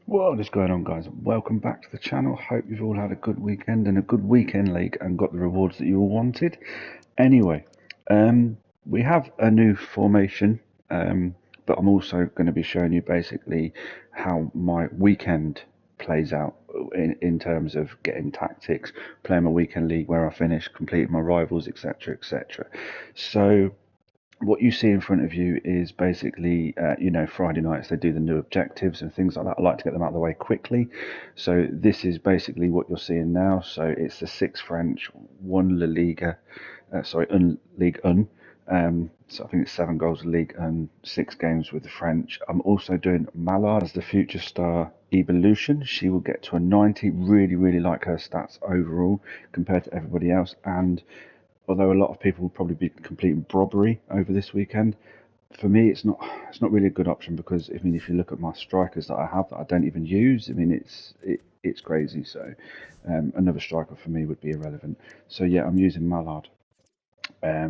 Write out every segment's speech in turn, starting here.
What is going on, guys? Welcome back to the channel. Hope you've all had a good weekend and a good weekend league and got the rewards that you all wanted. Anyway, we have a new formation, but I'm also going to be showing you basically how my weekend plays out in terms of getting tactics, playing my weekend league where I finish, completing my rivals, etc., etc. So what you see in front of you is basically, Friday nights they do the new objectives and things like that. I like to get them out of the way quickly. So this is basically what you're seeing now. So it's the 6 French, 1 La Liga, Ligue 1. So I think it's 7 goals in League and 6 games with the French. I'm also doing Mallard as the future star evolution. She will get to a 90. Really, really like her stats overall compared to everybody else. And although a lot of people will probably be completing Brobbery over this weekend, for me it's not really a good option because I mean if you look at my strikers that I have that I don't even use, I mean it's crazy. So another striker for me would be irrelevant. So yeah, I'm using Mallard.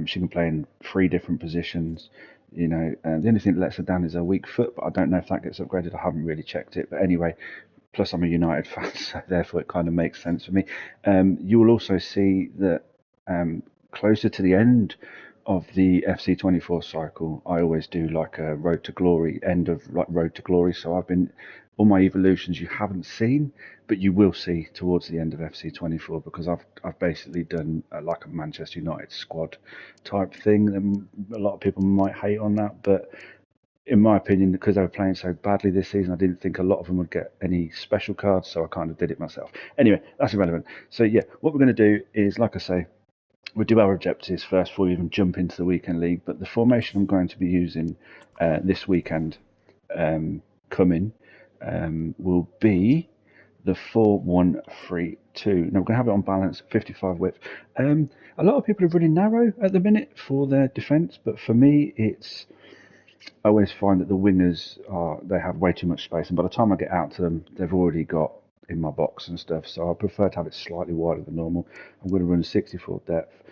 She can play in 3 different positions. The only thing that lets her down is her weak foot, but I don't know if that gets upgraded. I haven't really checked it. But anyway, plus I'm a United fan, so therefore it kind of makes sense for me. You will also see that closer to the end of the FC24 cycle, I always do like a Road to Glory, end of like Road to Glory. So I've been all my evolutions you haven't seen, but you will see towards the end of FC24 because I've basically done like a Manchester United squad type thing. And a lot of people might hate on that, but in my opinion, because they were playing so badly this season, I didn't think a lot of them would get any special cards, so I kind of did it myself. Anyway, that's irrelevant. So yeah, what we're going to do is, like I say, we'll do our objectives first before we even jump into the weekend league. But the formation I'm going to be using this weekend coming will be the 4-1-3-2. Now we're going to have it on balance, 55 width. A lot of people are running narrow at the minute for their defence, but for me, I always find that the wingers they have way too much space, and by the time I get out to them, they've already got in my box and stuff. So I prefer to have it slightly wider than normal. I'm going to run 64 depth,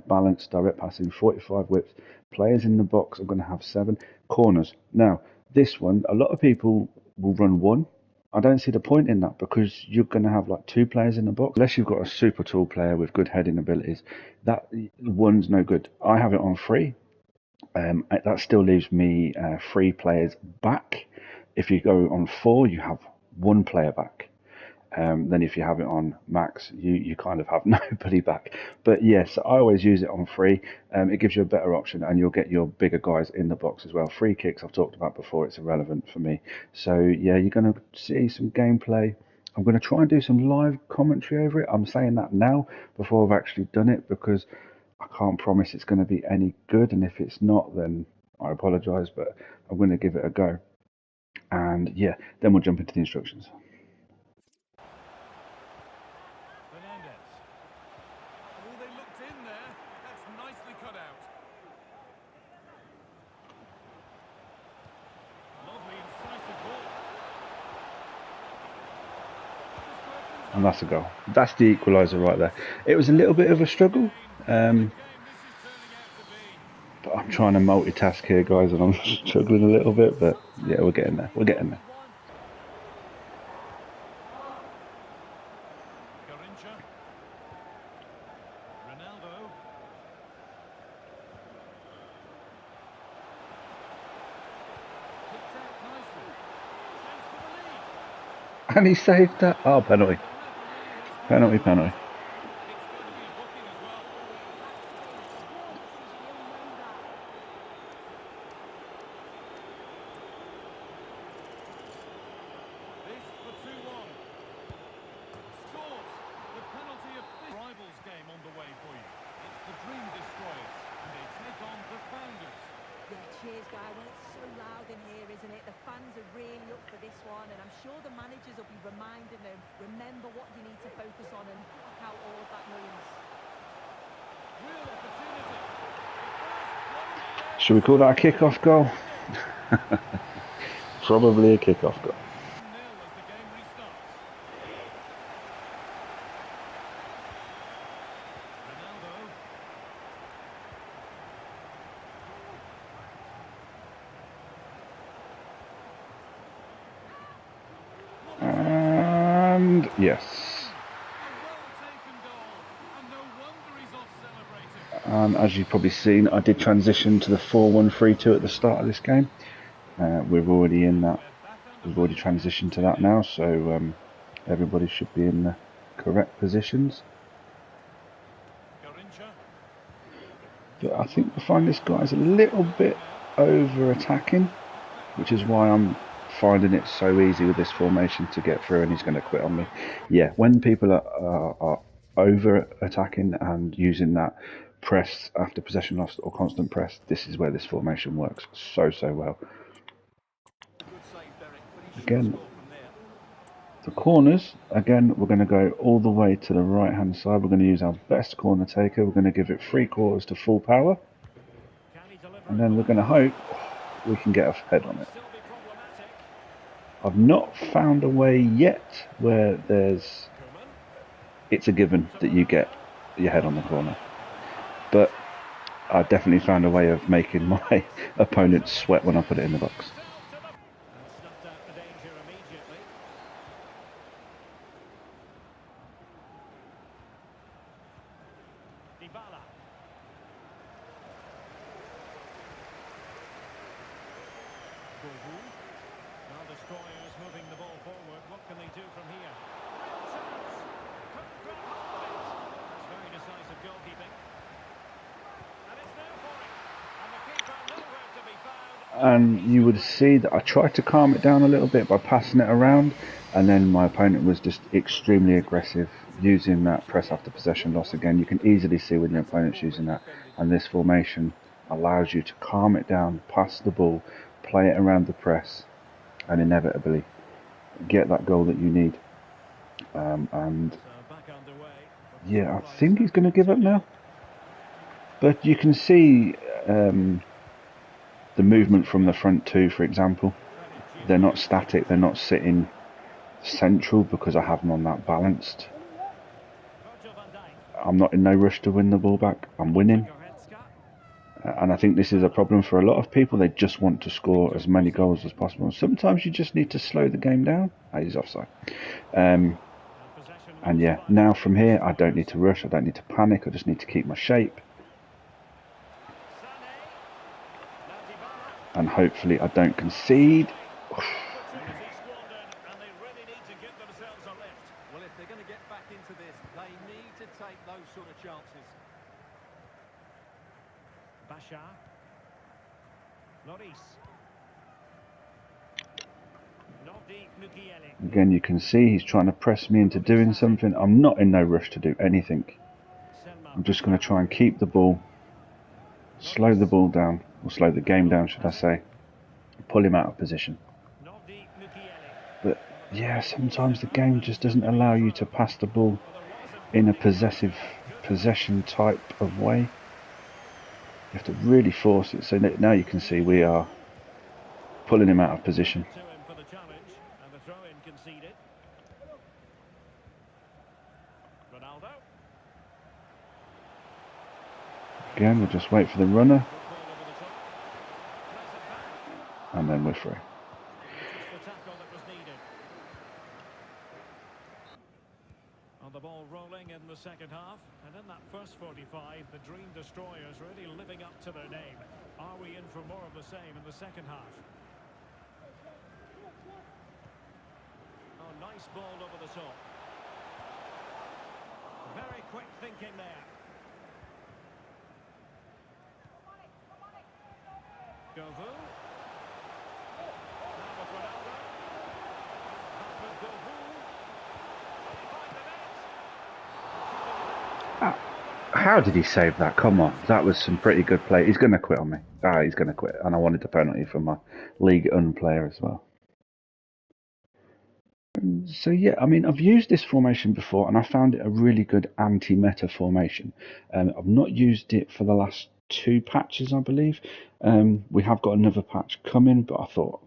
balance, direct passing, 45 width. Players in the box, I'm going to have 7 corners. Now this one, a lot of people will run 1. I don't see the point in that because you're going to have like 2 players in the box. Unless you've got a super tall player with good heading abilities, that one's no good. I have it on 3. That still leaves me 3 players back. If you go on 4, you have 1 player back. Then if you have it on max, you kind of have nobody back. But yes, I always use it on 3. It gives you a better option, and you'll get your bigger guys in the box as well. Free kicks I've talked about before; it's irrelevant for me. So yeah, you're going to see some gameplay. I'm going to try and do some live commentary over it. I'm saying that now before I've actually done it because I can't promise it's going to be any good, and if it's not, then I apologise, but I'm going to give it a go. And yeah, then we'll jump into the instructions. Fernandez. Oh, they looked in there. That's nicely cut out. Lovely, incisive ball. And that's a goal. That's the equaliser right there. It was a little bit of a struggle, but I'm trying to multitask here, guys, and I'm struggling a little bit, but yeah, we're getting there. We're getting there. Garincha. Ronaldo. Picked out nicely. Chance for the lead. And he saved that. Oh, penalty. The referee has Penalty, called penalty. it. It's going to be a booking as well. This for 2-1. Scores. The penalty of rivals game on the way for you. It's the Dream Destroyers, and they take on the Founders. Yeah, cheers, guy. Well, it's so loud in here, isn't it? The fans are really up for this one, and I'm sure the managers will be reminding them, remember what you need to focus on and block out all of that noise. Real opportunity. Should we call that a kick-off goal? Probably a kick-off goal. 1-0 as the game restarts. Ronaldo. Yes. A well-taken goal, and no wonder he's off celebrating. And as you've probably seen, I did transition to the 4-1-3-2 at the start of this game. We're already in that. We're back We've underway already again. transitioned to that now, so everybody should be in the correct positions. Garincha. But I think I find this guy's a little bit over-attacking, which is why I'm finding it so easy with this formation to get through, and he's going to quit on me. Yeah, when people are over-attacking and using that press after possession loss or constant press, this is where this formation works so well. Good save, Derek, but he should Again, score from there. the corners, again, we're going to go all the way to the right-hand side. We're going to use our best corner taker. We're going to give it 3/4 to full power, Can he deliver and it then we're long going to enough? hope we can get a head on it. Still be problematic. I've not found a way yet where Koeman. it's a given that you get your head on the corner, but I definitely found a way of making my opponent sweat when I put it in the box. And snuffed out the danger immediately. Dybala. Govu. Now destroyers moving the ball forward. What can they do from here? Real chance. Couldn't grab hold of it. It's very decisive goalkeeping. And it's there for him. And the keeper nowhere to be found. And you would see that I tried to calm it down a little bit by passing it around, and then my opponent was just extremely aggressive using that press after possession loss again. You can easily see when your opponent's using that, and this formation allows you to calm it down, pass the ball, play it around the press, and inevitably get that goal that you need. And So back underway. yeah, I think he's going to give up now, but you can see the movement from the front two, for example. They're not static, they're not sitting central because I have them on that balanced. Virgil van Dijk. I'm not in no rush to win the ball back, I'm winning. Goretzka. And I think this is a problem for a lot of people. They just want to score as many goals as possible. Sometimes you just need to slow the game down. He's offside. And possession And was yeah, divided now among from the here, I don't strikers. need to rush, I don't need to panic, I just need to keep my shape. Sané. Now Dybala. And hopefully I don't concede. Opportunity squandered, and they really need to give themselves a lift. Well, if they're going to get back into this, they need to take those sort of chances. Bashar. Lloris. Nordi Mukiele. Again, you can see he's trying to press me into doing something. I'm not in no rush to do anything. Selma. I'm just going to try and keep the ball, slow the ball down, or slow the game down, should I say. Pull him out of position. Nordi Mukiele. But yeah, sometimes the game just doesn't allow you to pass the ball in a possessive possession type of way. You have to really force it. So now you can see we are pulling him out of position. To him for the challenge, and the throw-in conceded. Ronaldo. Again, we'll just wait for the runner, Good ball over the top. Plays it back. and then we're through. Just the tackle that was needed. On the ball rolling in the second half, and in that first 45, the Dream Destroyers really living up to their name. Are we in for more of the same in the second half? Oh, nice ball over the top. Very quick thinking there. Govu. Now with Ronaldo. Back with Govu. Will he find the net? How did he save that? Come on, that was some pretty good play. He's going to quit on me. He's going to quit. And I wanted the penalty for my League player as well. So yeah, I mean, I've used this formation before, and I found it a really good anti-meta formation. I've not used it for the last 2 patches, I believe. We have got another patch coming, but I thought,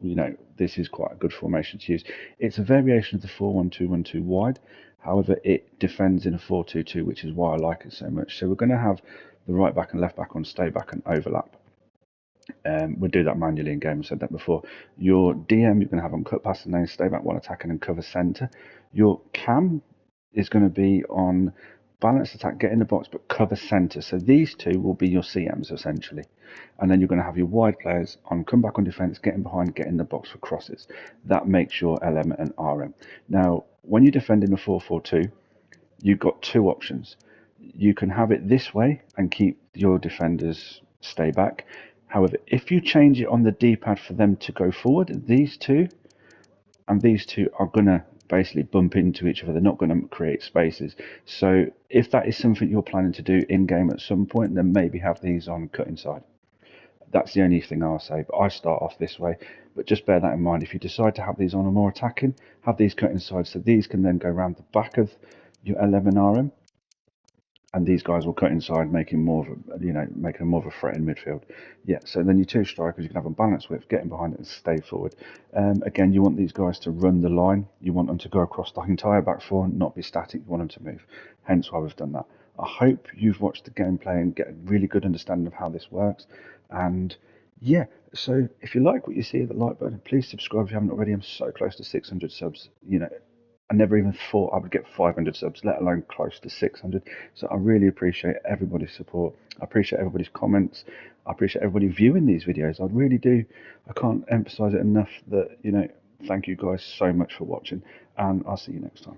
this is quite a good formation to use. It's a variation of the 4-1-2-1-2 wide. However, it defends in a 4-2-2, which is why I like it so much. So we're going to have the right back and left back on stay back and overlap. We'll do that manually in game. I said that before. Your DM you're going to have on cut past the lane, stay back while attacking, and cover centre. Your cam is going to be on balance attack, get in the box, but cover centre. So these two will be your CMs essentially. And then you're going to have your wide players on come back on defence, get in behind, get in the box for crosses. That makes your LM and RM. Now, when you defend in a 4-4-2, you've got two options. You can have it this way and keep your defenders stay back. However, if you change it on the D-pad for them to go forward, these two and these two are going to basically bump into each other. They're not going to create spaces. So if that is something you're planning to do in-game at some point, then maybe have these on cut inside. That's the only thing I'll say, but I start off this way. But just bear that in mind. If you decide to have these on a more attacking, have these cut inside, so these can then go around the back of your 11 RM, and these guys will cut inside, making more of a, making them more of a threat in midfield. Yeah, so then your two strikers, you can have a balanced width, getting behind it and stay forward. Again, you want these guys to run the line. You want them to go across the entire back four, not be static. You want them to move. Hence why we've done that. I hope you've watched the gameplay and get a really good understanding of how this works. And yeah, so if you like what you see, the like button, please subscribe if you haven't already. I'm so close to 600 subs. I never even thought I would get 500 subs, let alone close to 600. So I really appreciate everybody's support. I appreciate everybody's comments. I appreciate everybody viewing these videos. I really do. I can't emphasize it enough that, thank you guys so much for watching, and I'll see you next time.